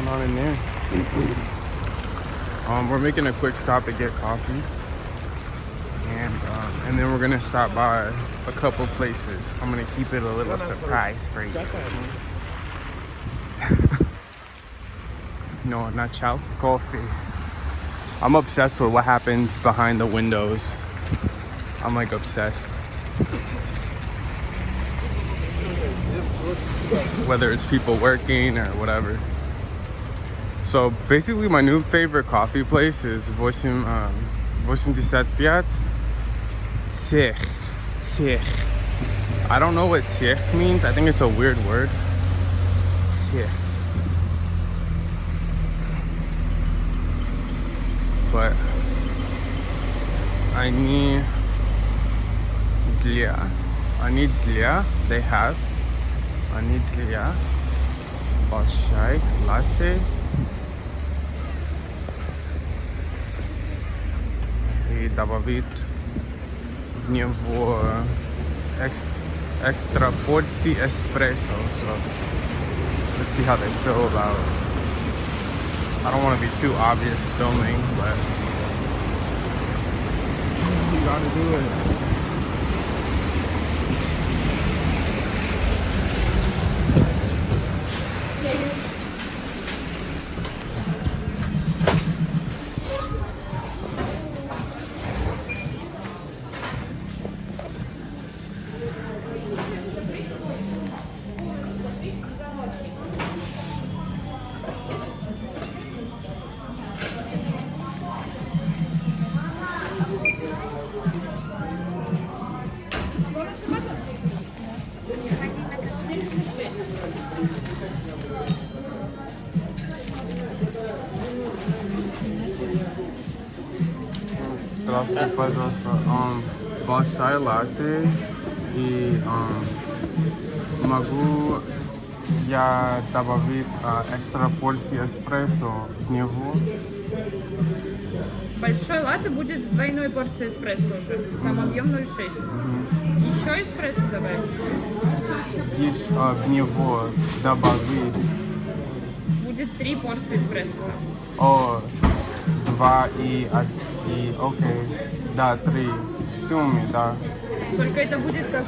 going on in there? We're making a quick stop to get coffee, and then we're gonna stop by a couple places. I'm gonna keep it a little surprise for you. No, not chow, coffee. I'm obsessed with what happens behind the windows. I'm like obsessed. Whether it's people working or whatever. So basically my new favorite coffee place is цех85. Цех. I don't know what цех means. I think it's a weird word. Цех. But I need для. They have. I need для. Большой latte. И добавить в него extra порции espresso. So let's see how they feel about. I don't want to be too obvious filming, but you gotta do it. Здравствуйте, пожалуйста. Большая латте и могу я добавить экстра порции эспрессо в него? Большой латте будет с двойной порцией эспрессо уже. Там объем 0,6. Еще эспрессо добавить? В него добавить. Будет 3 порции эспрессо. О, 2 и окей. Да, 3. В сумме, да. Только это будет как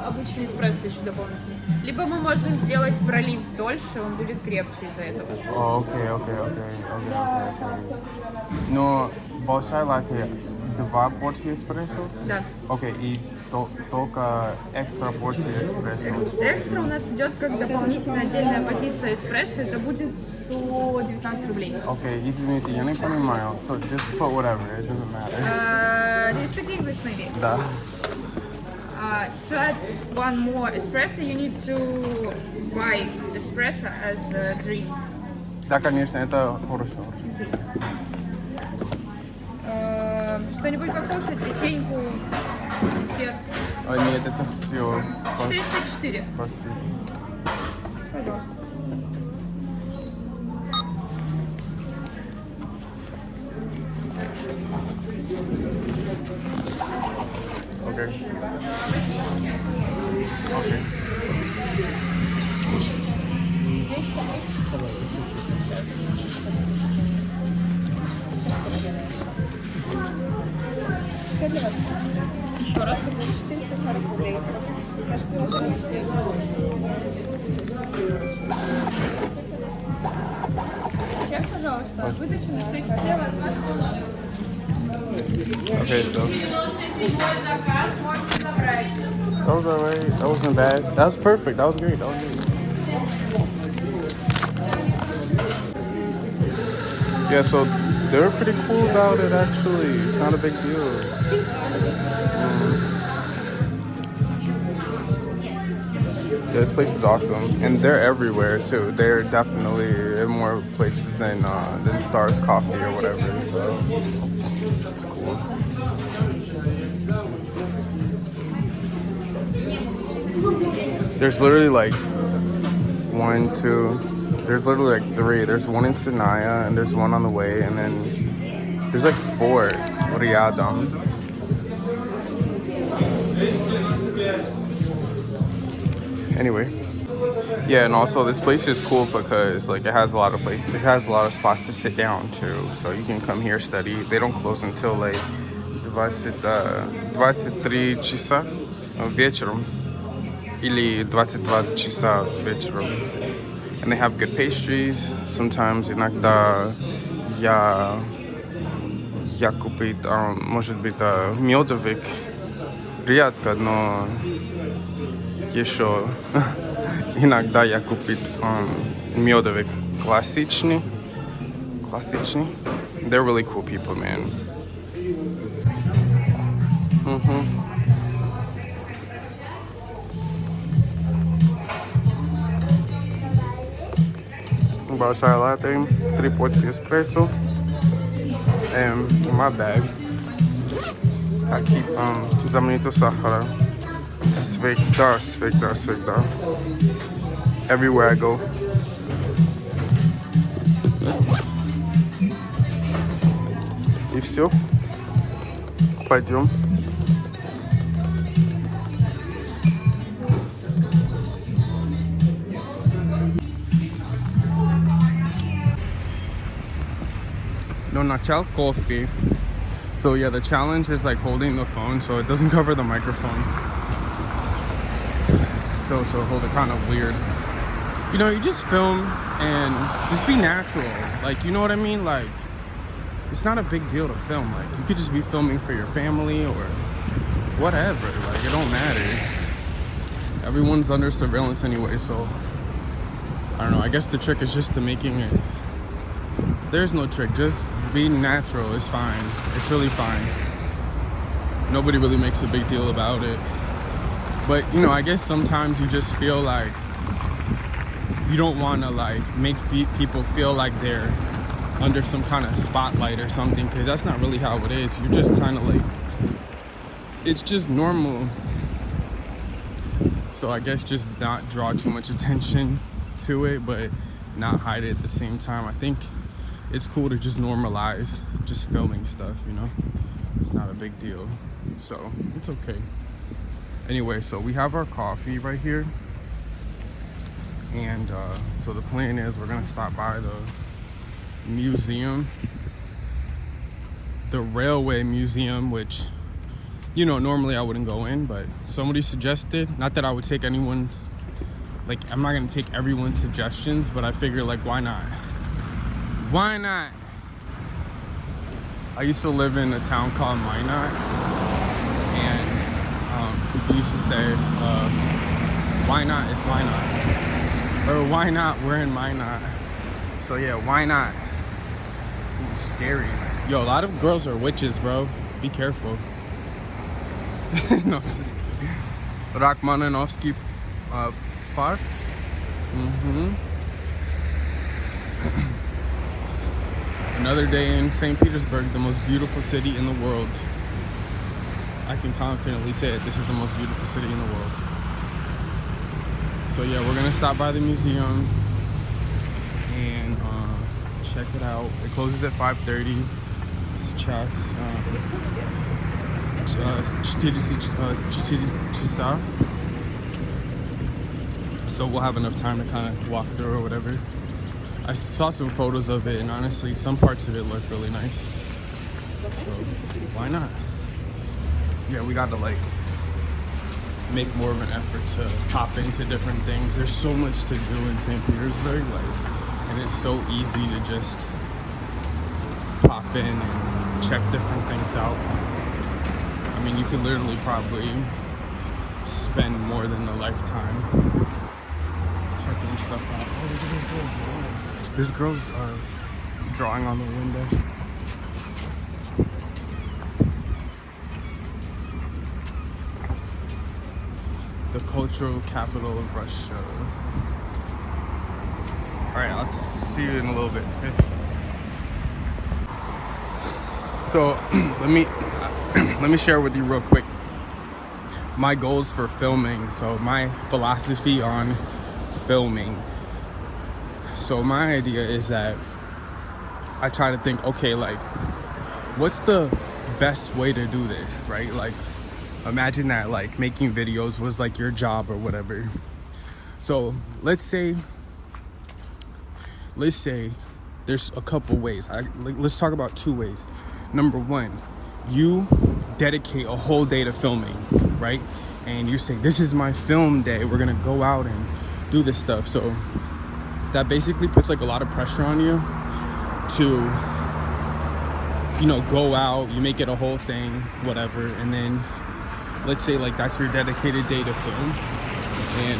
обычный эспрессо еще дополнительно. Либо мы можем сделать пролив дольше, он будет крепче из-за этого. Окей. Но большая латте 2 порции эспрессо? Да. Окей, и только экстра порции эспрессо? Экстра у нас идет как дополнительная отдельная позиция эспрессо. Это будет 119 рублей. Окей, извините, я не понимаю. Just put whatever, it doesn't matter. Do you speak English maybe? Да. To add one more espresso, you need to buy espresso as a drink. Да, конечно, это хорошо. Что-нибудь покушать, печеньку, десерт. Нет, это все. 404. Спасибо. Пожалуйста. Окей. Все для вас. Еще раз. 440 рублей. Наш приложение. Сейчас, пожалуйста, выдача на стойке слева от вас. Okay, so. 97-й заказ можете забрать. That was alright. That wasn't bad. That was perfect. That was great. Yeah, so they were pretty cool about it actually. It's not a big deal. Yeah, this place is awesome. And they're everywhere too. They're definitely in more places than Stars Coffee or whatever. So it's cool. There's literally like 1, 2. There's literally like 3. There's one in Sanaya, and there's one on the way, and then there's like 4 Riyadh. Anyway, Yeah, and also this place is cool because like it has a lot of places. It has a lot of spots to sit down too. So you can come here study. They don't close until like 23 часа вечером или 22 часа вечером. And they have good pastries. Sometimes иногда я купить, может быть, медовик. Редко, но еще иногда я купить медовик классичный. Классичный. They're really cool people, man. Большая latte, 3 порции espresso, and in my bag I keep знаменитого сахара. Всегда. Everywhere I go. И все. Пойдем. No, начал coffee. So yeah, the challenge is like holding the phone so it doesn't cover the microphone. So hold it kind of weird. You know, you just film and just be natural. Like, you know what I mean? Like, it's not a big deal to film. Like, you could just be filming for your family or whatever. Like, it don't matter. Everyone's under surveillance anyway, so I don't know. I guess the trick is just to making it. There's no trick. Just being natural is fine. It's really fine. Nobody really makes a big deal about it. But, you know, I guess sometimes you just feel like you don't want to, like, make people feel like they're under some kind of spotlight or something, because that's not really how it is. You're just kind of like, it's just normal. So I guess just not draw too much attention to it, but not hide it at the same time. I think it's cool to just normalize just filming stuff, you know? It's not a big deal. So it's okay. Anyway, so we have our coffee right here. And so the plan is we're gonna stop by the museum, the railway museum, which, you know, normally I wouldn't go in, but somebody suggested, not that I would take anyone's, like, I'm not gonna take everyone's suggestions, but I figure, like, why not? Why not? I used to live in a town called Minot, and people used to say, why not? It's why not? Or why not? We're in Minot. So yeah, why not? Ooh, scary. Yo, a lot of girls are witches, bro. Be careful. No, it's just kidding. Rachmaninoffsky Park. Another day in St. Petersburg, the most beautiful city in the world. I can confidently say it. This is the most beautiful city in the world. So yeah, we're gonna stop by the museum and check it out. It closes at 5:30. It's час. So we'll have enough time to kind of walk through or whatever. I saw some photos of it, and honestly, some parts of it look really nice. So why not? Yeah, we got to like make more of an effort to pop into different things. There's so much to do in St. Petersburg, like, and it's so easy to just pop in and check different things out. I mean, you could literally probably spend more than a lifetime checking stuff out. Oh, this girl's drawing on the window. The cultural capital of Russia. All right, I'll see you in a little bit. Okay? So let me share with you real quick my goals for filming. So my philosophy on filming. So my idea is that I try to think, okay, like, what's the best way to do this, right? Like, imagine that, like, making videos was like your job or whatever. So let's say there's a couple ways. Let's talk about 2 ways. Number 1, you dedicate a whole day to filming, right? And you say, this is my film day. We're gonna go out and do this stuff. So that basically puts like a lot of pressure on you to, you know, go out, you make it a whole thing, whatever. And then let's say like that's your dedicated day to film, and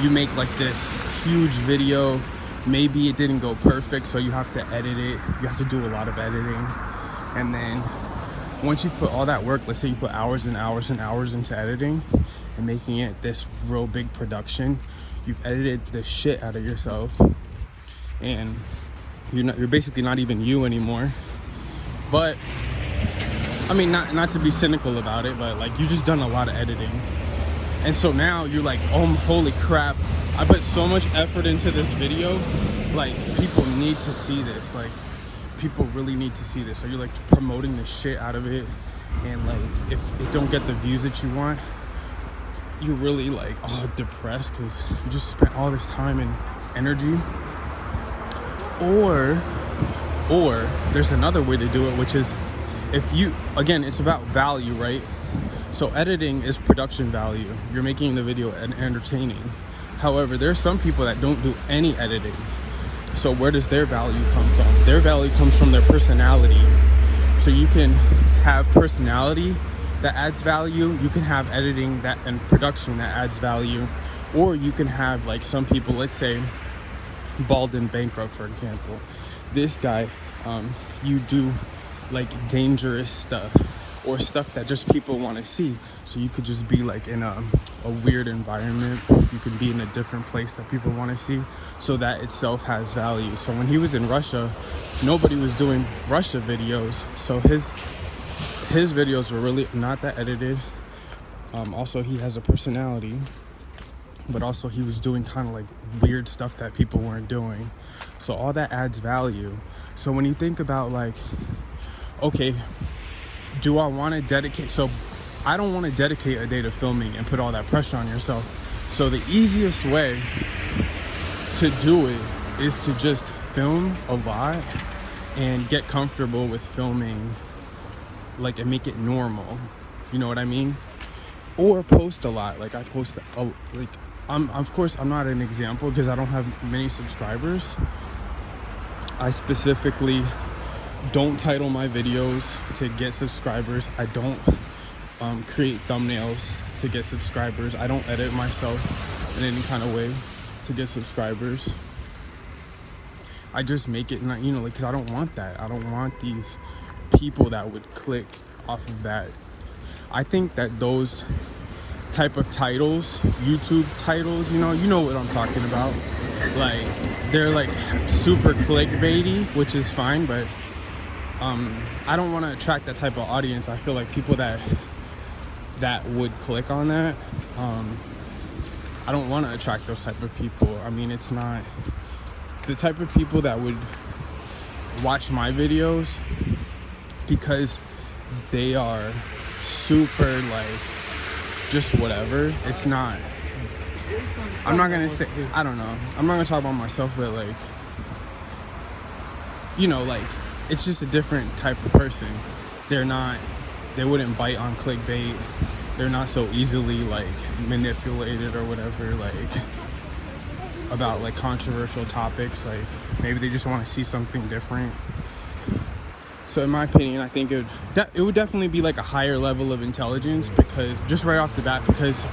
you make like this huge video. Maybe it didn't go perfect, so you have to edit it. You have to do a lot of editing. And then once you put all that work, let's say you put hours and hours and hours into editing and making it this real big production, you've edited the shit out of yourself, and you're basically not even you anymore. But I mean, not to be cynical about it, but like you just done a lot of editing. And so now you're like, oh, holy crap, I put so much effort into this video. Like, people need to see this. Like, people really need to see this. So you're like promoting the shit out of it. And like, if it don't get the views that you want, you're really like, oh, depressed because you just spent all this time and energy. Or there's another way to do it, which is, if you, again, it's about value, right? So editing is production value. You're making the video entertaining. However, there's some people that don't do any editing. So where does their value come from? Their value comes from their personality. So you can have personality that adds value. You can have editing that and production that adds value. Or you can have like some people, let's say Bald and Bankrupt, for example. This guy, you do like dangerous stuff or stuff that just people want to see. So you could just be like in a weird environment. You could be in a different place that people want to see. So that itself has value. So when he was in Russia, nobody was doing Russia videos. So his videos were really not that edited. Also, he has a personality, but also he was doing kind of like weird stuff that people weren't doing. So all that adds value. So when you think about like, okay, do I want to dedicate? So I don't want to dedicate a day to filming and put all that pressure on yourself. So the easiest way to do it is to just film a lot and get comfortable with filming, like, and make it normal. You know what I mean? Or post a lot. Like I post like, of course I'm not an example because I don't have many subscribers. I specifically don't title my videos to get subscribers. I don't create thumbnails to get subscribers. I don't edit myself in any kind of way to get subscribers. I just make it, not, you know, like, because I don't want that. I don't want these people that would click off of that. I think that those type of titles, YouTube titles, you know what I'm talking about. Like, they're like super clickbaity, which is fine, but I don't want to attract that type of audience. I feel like people that would click on that, I don't want to attract those type of people. I mean, it's not the type of people that would watch my videos because they are super like just whatever. It's not, I'm not gonna say, I don't know, I'm not gonna talk about myself, but like, you know, like, it's just a different type of person. They wouldn't bite on clickbait. They're not so easily like manipulated or whatever, like about like controversial topics. Like, maybe they just want to see something different. So in my opinion, I think it would definitely be like a higher level of intelligence, because just right off the bat, because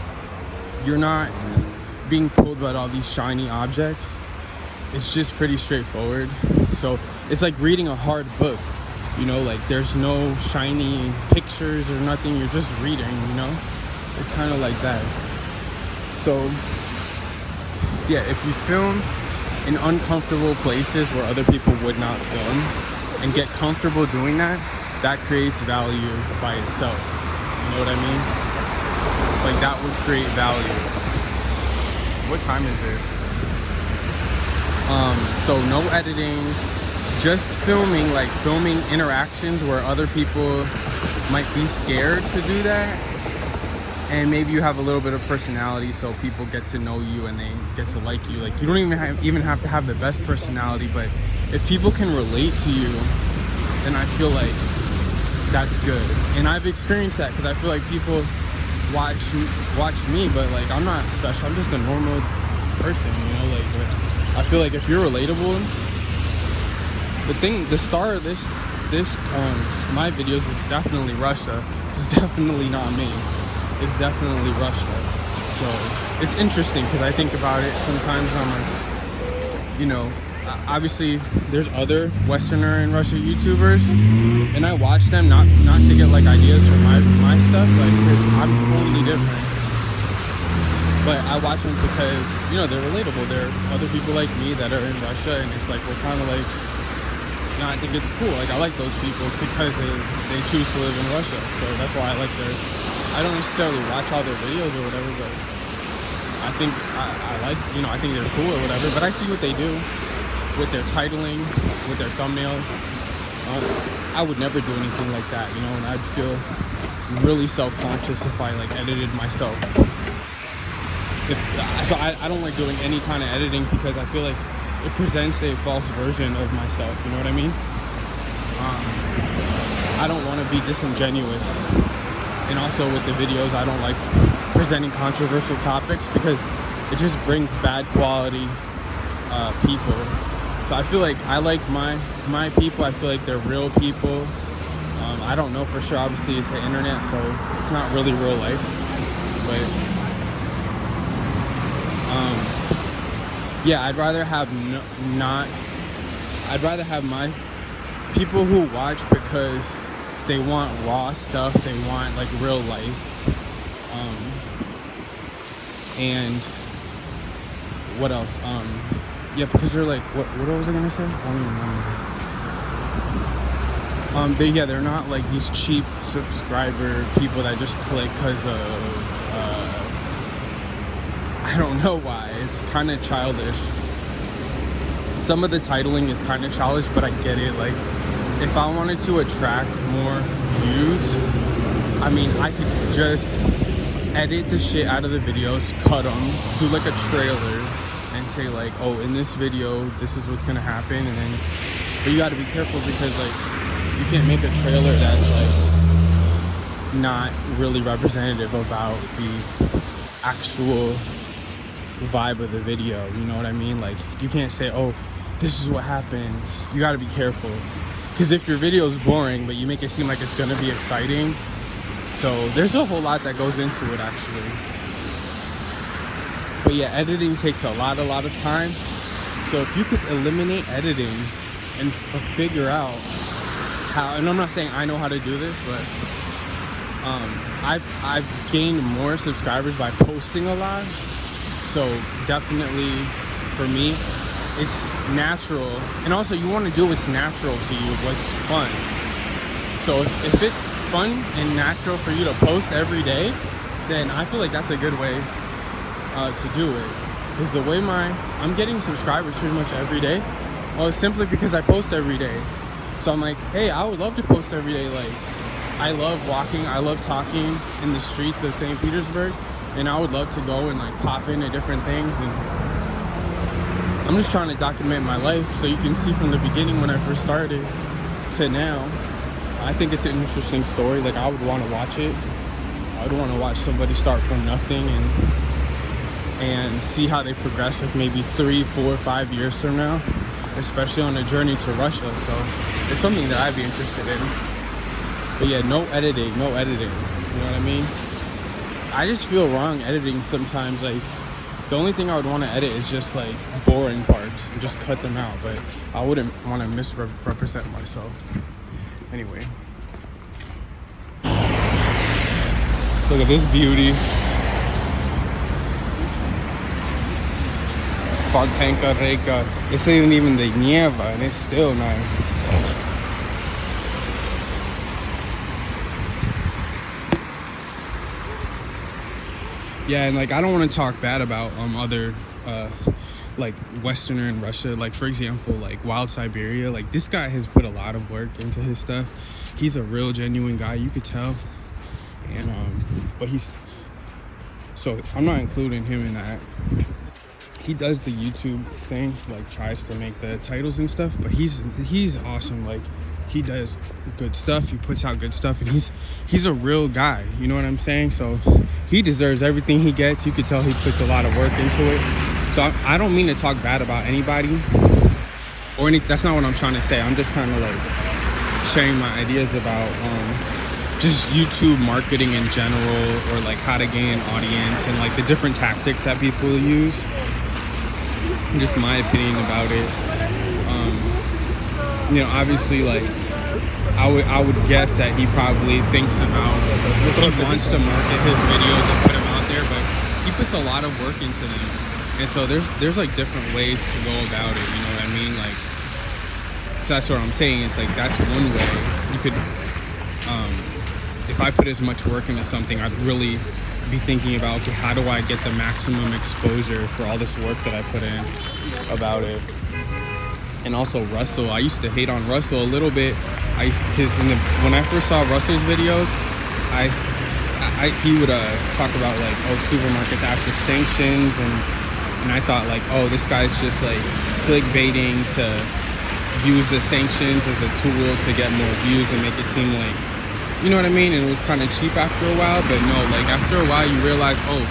you're not being pulled by all these shiny objects. It's just pretty straightforward. So it's like reading a hard book, you know, like there's no shiny pictures or nothing. You're just reading, you know, it's kind of like that. So yeah, if you film in uncomfortable places where other people would not film and get comfortable doing that, that creates value by itself. You know what I mean? Like, that would create value. What time is it? So no editing, just filming, like filming interactions where other people might be scared to do that. and maybe you have a little bit of personality, so people get to know you and they get to like you. Like, you don't even have to have the best personality, but if people can relate to you, then I feel like that's good. And I've experienced that because I feel like people watch me, but like, I'm not special. I'm just a normal person, you know. Like, I feel like if you're relatable, the star of this my videos is definitely Russia. It's definitely not me. It's definitely Russia. So it's interesting because I think about it sometimes. I'm like, you know, obviously there's other Westerner and Russia YouTubers, and I watch them not to get like ideas for my stuff, like, because I'm totally different. But I watch them because, you know, they're relatable. There are other people like me that are in Russia, and it's like, we're kind of like, you know, I think it's cool. Like, I like those people because they choose to live in Russia. So that's why I like I don't necessarily watch all their videos or whatever, but I think I like, you know, I think they're cool or whatever. But I see what they do with their titling, with their thumbnails. I would never do anything like that, you know, and I'd feel really self-conscious if I like edited myself. So I don't like doing any kind of editing because I feel like it presents a false version of myself, you know what I mean? I don't want to be disingenuous. And also with the videos, I don't like presenting controversial topics because it just brings bad quality people. So I feel like I like my people. I feel like they're real people. I don't know for sure. Obviously, it's the internet, so it's not really real life. But yeah, I'd rather have I'd rather have my people who watch because they want raw stuff. They want like real life. And what else? Yeah, because they're like, what was I gonna say? I don't even remember. They're not like these cheap subscriber people that just click because of I don't know why. It's kind of childish. Some of the titling is kind of childish, but I get it. Like, if I wanted to attract more views, I mean, I could just edit the shit out of the videos, cut them, do like a trailer, and say like, oh, in this video, this is what's gonna happen, and then, but you gotta be careful because like, you can't make a trailer that's like not really representative about the actual vibe of the video, you know what I mean? Like, you can't say, oh, this is what happens. You gotta be careful, because if your video is boring but you make it seem like it's gonna be exciting, so there's a whole lot that goes into it actually. But yeah, editing takes a lot of time. So if you could eliminate editing and figure out how, and I'm not saying I know how to do this, but I've gained more subscribers by posting a lot. So definitely for me, it's natural. And also you want to do what's natural to you, what's fun. So if it's fun and natural for you to post every day, then I feel like that's a good way to do it. Because the way I'm getting subscribers pretty much every day, well, it's simply because I post every day. So I'm like, hey, I would love to post every day. Like, I love walking, I love talking in the streets of St. Petersburg. And I would love to go and like pop into different things, and I'm just trying to document my life so you can see from the beginning when I first started to now. I think it's an interesting story. Like, I would want to watch it. I would want to watch somebody start from nothing and see how they progress, like maybe 3, 4, 5 years from now, especially on a journey to Russia. So it's something that I'd be interested in. But yeah, no editing. You know what I mean? I just feel wrong editing sometimes. Like, the only thing I would want to edit is just like boring parts and just cut them out, but I wouldn't want to misrepresent myself. Anyway, look at this beauty. Fontanka Reka. This isn't even the nieva and it's still nice. Yeah, and like, I don't want to talk bad about other like Westerner in Russia. Like, for example, like Wild Siberia. Like, this guy has put a lot of work into his stuff. He's a real genuine guy, you could tell. And but so I'm not including him in that. He does the YouTube thing, like tries to make the titles and stuff, but he's awesome. Like, he does good stuff, he puts out good stuff, and he's a real guy, you know what I'm saying? So he deserves everything he gets. You could tell he puts a lot of work into it. So I don't mean to talk bad about anybody or any, that's not what I'm trying to say. I'm just kind of like sharing my ideas about just YouTube marketing in general, or like how to gain an audience and like the different tactics that people use. Just my opinion about it. You know, obviously, like I would guess that he probably thinks about, he wants to market his videos and put them out there, but he puts a lot of work into them. And so there's like different ways to go about it, you know what I mean? Like, so that's what I'm saying. It's like, that's one way you could, if I put as much work into something, I'd really be thinking about, okay, how do I get the maximum exposure for all this work that I put in about it. And also Russell, I used to hate on Russell a little bit. Because when I first saw Russell's videos, he would talk about like, oh, supermarkets after sanctions, and I thought like, oh, this guy's just like clickbaiting to use the sanctions as a tool to get more views and make it seem like, you know what I mean? And it was kind of cheap after a while, but no, like after a while you realize, oh,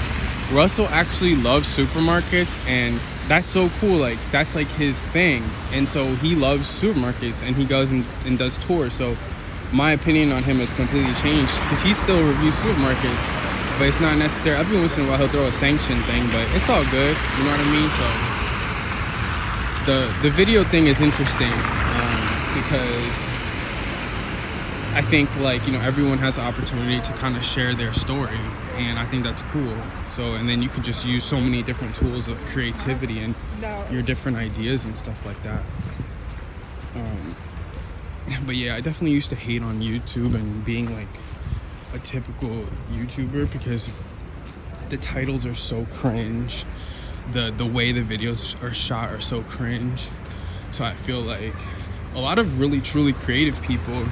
Russell actually loves supermarkets, and that's so cool. Like, that's like his thing. And so he loves supermarkets, and he goes and does tours. So my opinion on him has completely changed, because he still reviews supermarkets, but it's not necessary. Every once in a while he'll throw a sanction thing, but it's all good, you know what I mean? So the video thing is interesting, because I think, like, you know, everyone has the opportunity to kind of share their story, and I think that's cool. So, and then you could just use so many different tools of creativity and your different ideas and stuff like that. But yeah, I definitely used to hate on YouTube and being like a typical YouTuber, because the titles are so cringe. The way the videos are shot are so cringe. So I feel like a lot of really truly creative people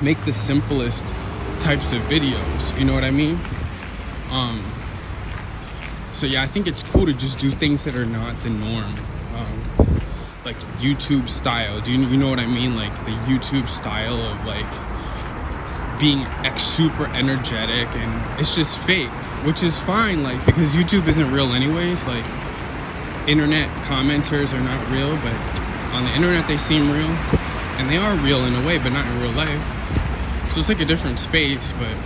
make the simplest types of videos, you know what I mean? So yeah, I think it's cool to just do things that are not the norm, like YouTube style. Do you know what I mean? Like the YouTube style of like being super energetic, and it's just fake, which is fine, like, because YouTube isn't real anyways. Like, internet commenters are not real, but on the internet they seem real, and they are real in a way, but not in real life. So it's like a different space, but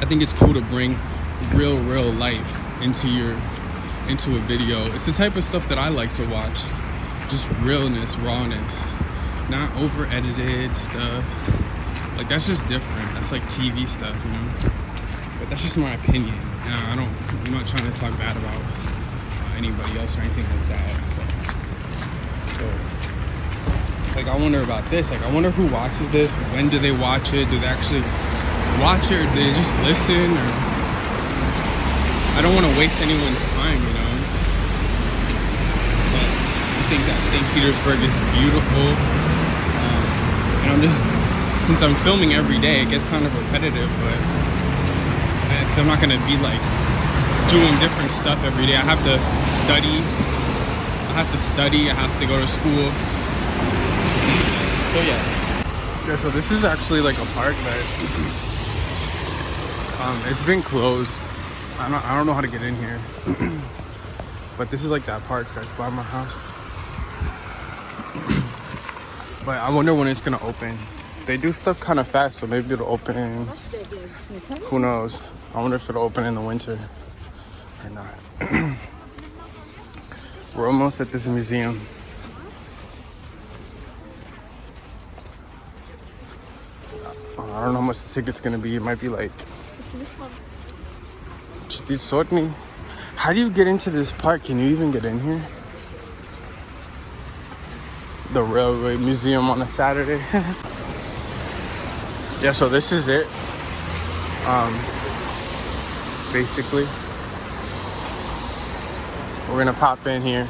I think it's cool to bring real life into a video. It's the type of stuff that I like to watch. Just realness, rawness, not over edited stuff. Like, that's just different. That's like TV stuff, you know? But that's just my opinion. And I'm not trying to talk bad about anybody else or anything like that. So like, I wonder about this. Like, I wonder who watches this. When do they watch it? Do they actually watch it, or do they just listen? Or I don't want to waste anyone's time, you know? But I think that St. Petersburg is beautiful. And since I'm filming every day, it gets kind of repetitive, but I'm not going to be like doing different stuff every day. I have to study. I have to go to school. So yeah, so this is actually like a park that it's been closed. I don't know how to get in here. But this is like that park that's by my house. But I wonder when it's gonna open. They do stuff kind of fast, so maybe it'll open. Who knows? I wonder if it'll open in the winter or not. We're almost at this museum. I don't know how much the ticket's gonna be. It might be like 4 sotny. How do you get into this park? Can you even get in here? The railway museum on a Saturday. Yeah, so this is it. Basically, we're gonna pop in here.